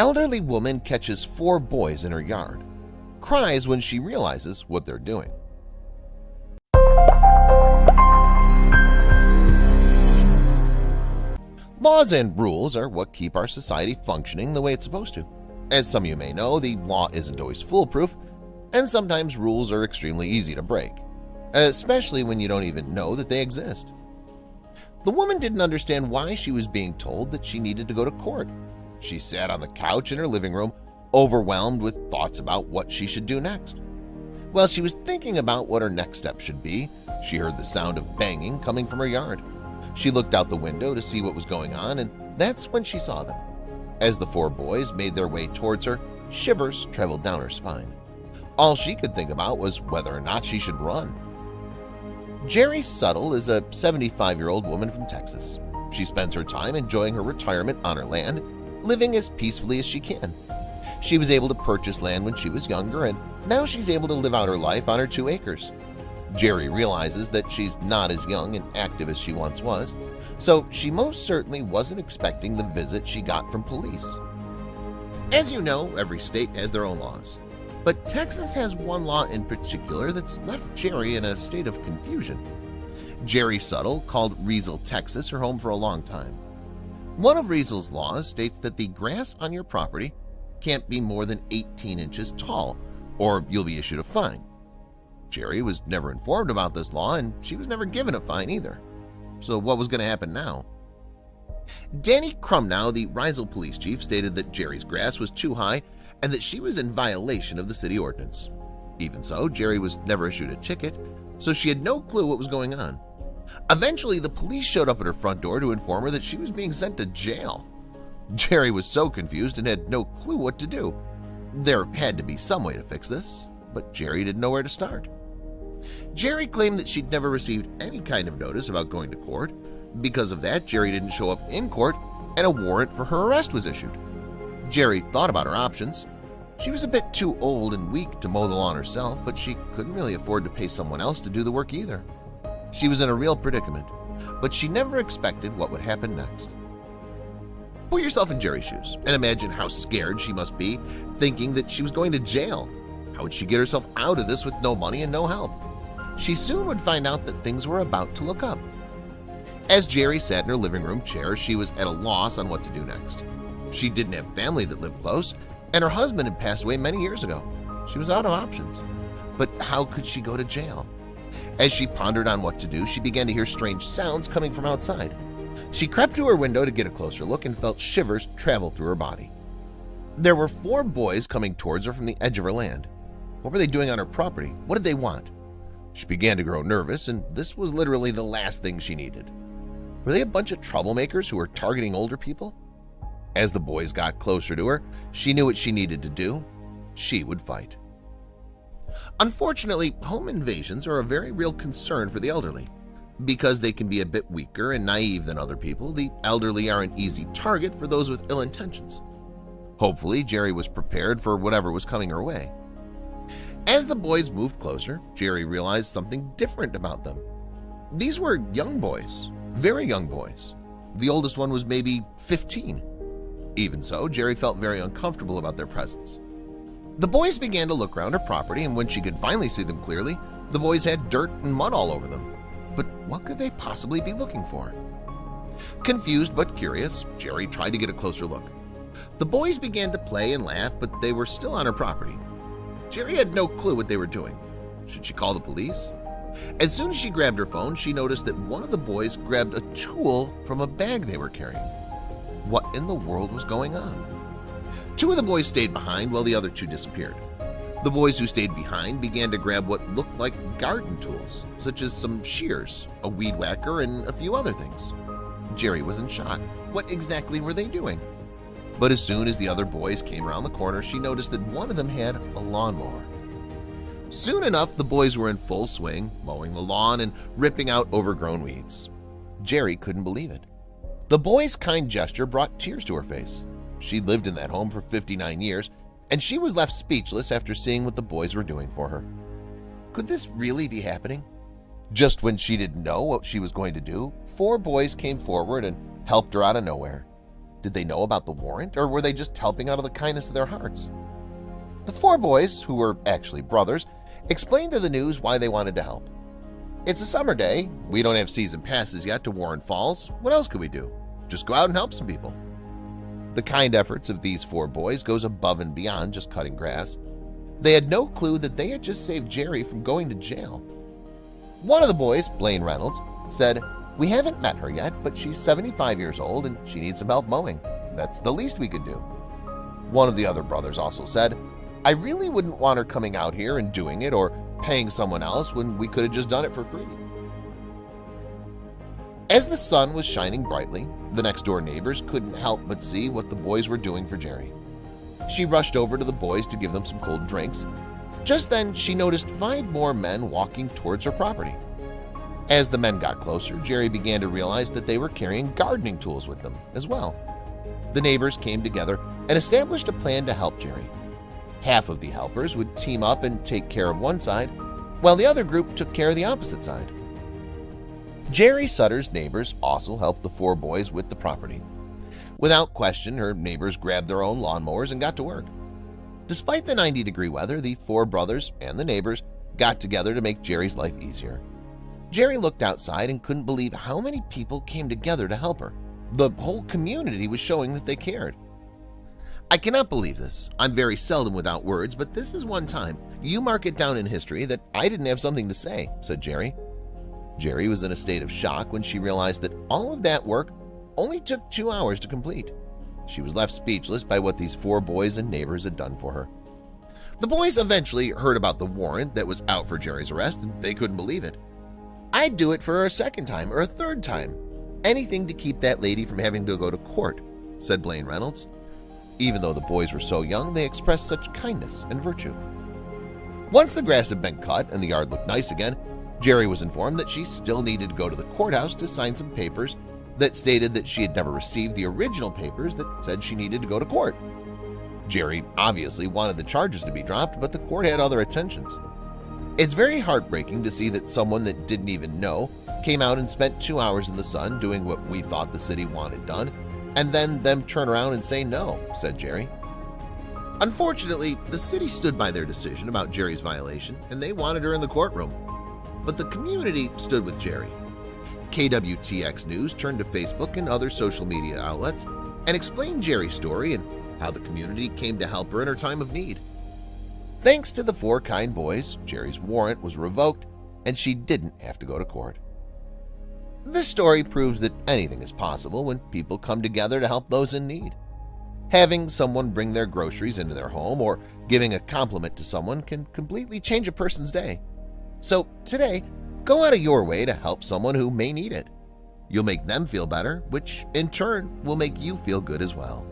elderly woman catches 4 boys in her yard, cries when she realizes what they're doing. Laws and rules are what keep our society functioning the way it's supposed to. As some of you may know, the law isn't always foolproof, and sometimes rules are extremely easy to break, especially when you don't even know that they exist. The woman didn't understand why she was being told that she needed to go to court. She sat on the couch in her living room, overwhelmed with thoughts about what she should do next. While she was thinking about what her next step should be, she heard the sound of banging coming from her yard. She looked out the window to see what was going on, and that's when she saw them. As the 4 boys made their way towards her, shivers traveled down her spine. All she could think about was whether or not she should run. Jerry Suttle is a 75-year-old woman from Texas. She spends her time enjoying her retirement on her land, living as peacefully as she can. She was able to purchase land when she was younger, and now she's able to live out her life on her 2 acres. Jerry realizes that she's not as young and active as she once was, so she most certainly wasn't expecting the visit she got from police. As you know, every state has their own laws, but Texas has one law in particular that's left Jerry in a state of confusion. Jerry Suttle called Riesel, Texas her home for a long time. One of Riesel's laws states that the grass on your property can't be more than 18 inches tall, or you'll be issued a fine. Jerry was never informed about this law, and she was never given a fine either. So what was going to happen now? Danny Crumnow, the Riesel police chief, stated that Jerry's grass was too high and that she was in violation of the city ordinance. Even so, Jerry was never issued a ticket, so she had no clue what was going on. Eventually, the police showed up at her front door to inform her that she was being sent to jail. Jerry was so confused and had no clue what to do. There had to be some way to fix this, but Jerry didn't know where to start. Jerry claimed that she'd never received any kind of notice about going to court. Because of that, Jerry didn't show up in court, and a warrant for her arrest was issued. Jerry thought about her options. She was a bit too old and weak to mow the lawn herself, but she couldn't really afford to pay someone else to do the work either. She was in a real predicament, but she never expected what would happen next. Put yourself in Jerry's shoes and imagine how scared she must be, thinking that she was going to jail. How would she get herself out of this with no money and no help? She soon would find out that things were about to look up. As Jerry sat in her living room chair, she was at a loss on what to do next. She didn't have family that lived close, and her husband had passed away many years ago. She was out of options. But how could she go to jail? As she pondered on what to do, she began to hear strange sounds coming from outside. She crept to her window to get a closer look and felt shivers travel through her body. There were 4 boys coming towards her from the edge of her land. What were they doing on her property? What did they want? She began to grow nervous, and this was literally the last thing she needed. Were they a bunch of troublemakers who were targeting older people? As the boys got closer to her, she knew what she needed to do. She would fight. Unfortunately, home invasions are a very real concern for the elderly. Because they can be a bit weaker and naive than other people, the elderly are an easy target for those with ill intentions. Hopefully, Jerry was prepared for whatever was coming her way. As the boys moved closer, Jerry realized something different about them. These were young boys, very young boys. The oldest one was maybe 15. Even so, Jerry felt very uncomfortable about their presence. The boys began to look around her property, and when she could finally see them clearly, the boys had dirt and mud all over them. But what could they possibly be looking for? Confused but curious, Jerry tried to get a closer look. The boys began to play and laugh, but they were still on her property. Jerry had no clue what they were doing. Should she call the police? As soon as she grabbed her phone, she noticed that one of the boys grabbed a tool from a bag they were carrying. What in the world was going on? 2 of the boys stayed behind while the other 2 disappeared. The boys who stayed behind began to grab what looked like garden tools, such as some shears, a weed whacker, and a few other things. Jerry was in shock. What exactly were they doing? But as soon as the other boys came around the corner, she noticed that one of them had a lawnmower. Soon enough, the boys were in full swing, mowing the lawn and ripping out overgrown weeds. Jerry couldn't believe it. The boys' kind gesture brought tears to her face. She'd lived in that home for 59 years, and she was left speechless after seeing what the boys were doing for her. Could this really be happening? Just when she didn't know what she was going to do, 4 boys came forward and helped her out of nowhere. Did they know about the warrant, or were they just helping out of the kindness of their hearts? The four boys, who were actually brothers, explained to the news why they wanted to help. "It's a summer day. We don't have season passes yet to Warren Falls. What else could we do? Just go out and help some people." The kind efforts of these four boys goes above and beyond just cutting grass. They had no clue that they had just saved Jerry from going to jail. One of the boys, Blaine Reynolds, said, "We haven't met her yet, but she's 75 years old and she needs some help mowing. That's the least we could do." One of the other brothers also said, "I really wouldn't want her coming out here and doing it or paying someone else when we could have just done it for free." As the sun was shining brightly, the next-door neighbors couldn't help but see what the boys were doing for Jerry. She rushed over to the boys to give them some cold drinks. Just then, she noticed 5 more men walking towards her property. As the men got closer, Jerry began to realize that they were carrying gardening tools with them as well. The neighbors came together and established a plan to help Jerry. Half of the helpers would team up and take care of one side, while the other group took care of the opposite side. Jerry Sutter's neighbors also helped the 4 boys with the property. Without question, her neighbors grabbed their own lawnmowers and got to work. Despite the 90-degree weather, the 4 brothers and the neighbors got together to make Jerry's life easier. Jerry looked outside and couldn't believe how many people came together to help her. The whole community was showing that they cared. "I cannot believe this. I'm very seldom without words, but this is one time, you mark it down in history, that I didn't have something to say," said Jerry. Jerry was in a state of shock when she realized that all of that work only took 2 hours to complete. She was left speechless by what these 4 boys and neighbors had done for her. The boys eventually heard about the warrant that was out for Jerry's arrest, and they couldn't believe it. "I'd do it for a second time or a third time. Anything to keep that lady from having to go to court," said Blaine Reynolds. Even though the boys were so young, they expressed such kindness and virtue. Once the grass had been cut and the yard looked nice again, Jerry was informed that she still needed to go to the courthouse to sign some papers that stated that she had never received the original papers that said she needed to go to court. Jerry obviously wanted the charges to be dropped, but the court had other intentions. It's very heartbreaking to see that someone that didn't even know came out and spent 2 hours in the sun doing what we thought the city wanted done, and then them turn around and say no, said Jerry. Unfortunately, the city stood by their decision about Jerry's violation, and they wanted her in the courtroom. But the community stood with Jerry. KWTX News turned to Facebook and other social media outlets and explained Jerry's story and how the community came to help her in her time of need. Thanks to the 4 kind boys, Jerry's warrant was revoked and she didn't have to go to court. This story proves that anything is possible when people come together to help those in need. Having someone bring their groceries into their home or giving a compliment to someone can completely change a person's day. So today, go out of your way to help someone who may need it. You'll make them feel better, which in turn will make you feel good as well.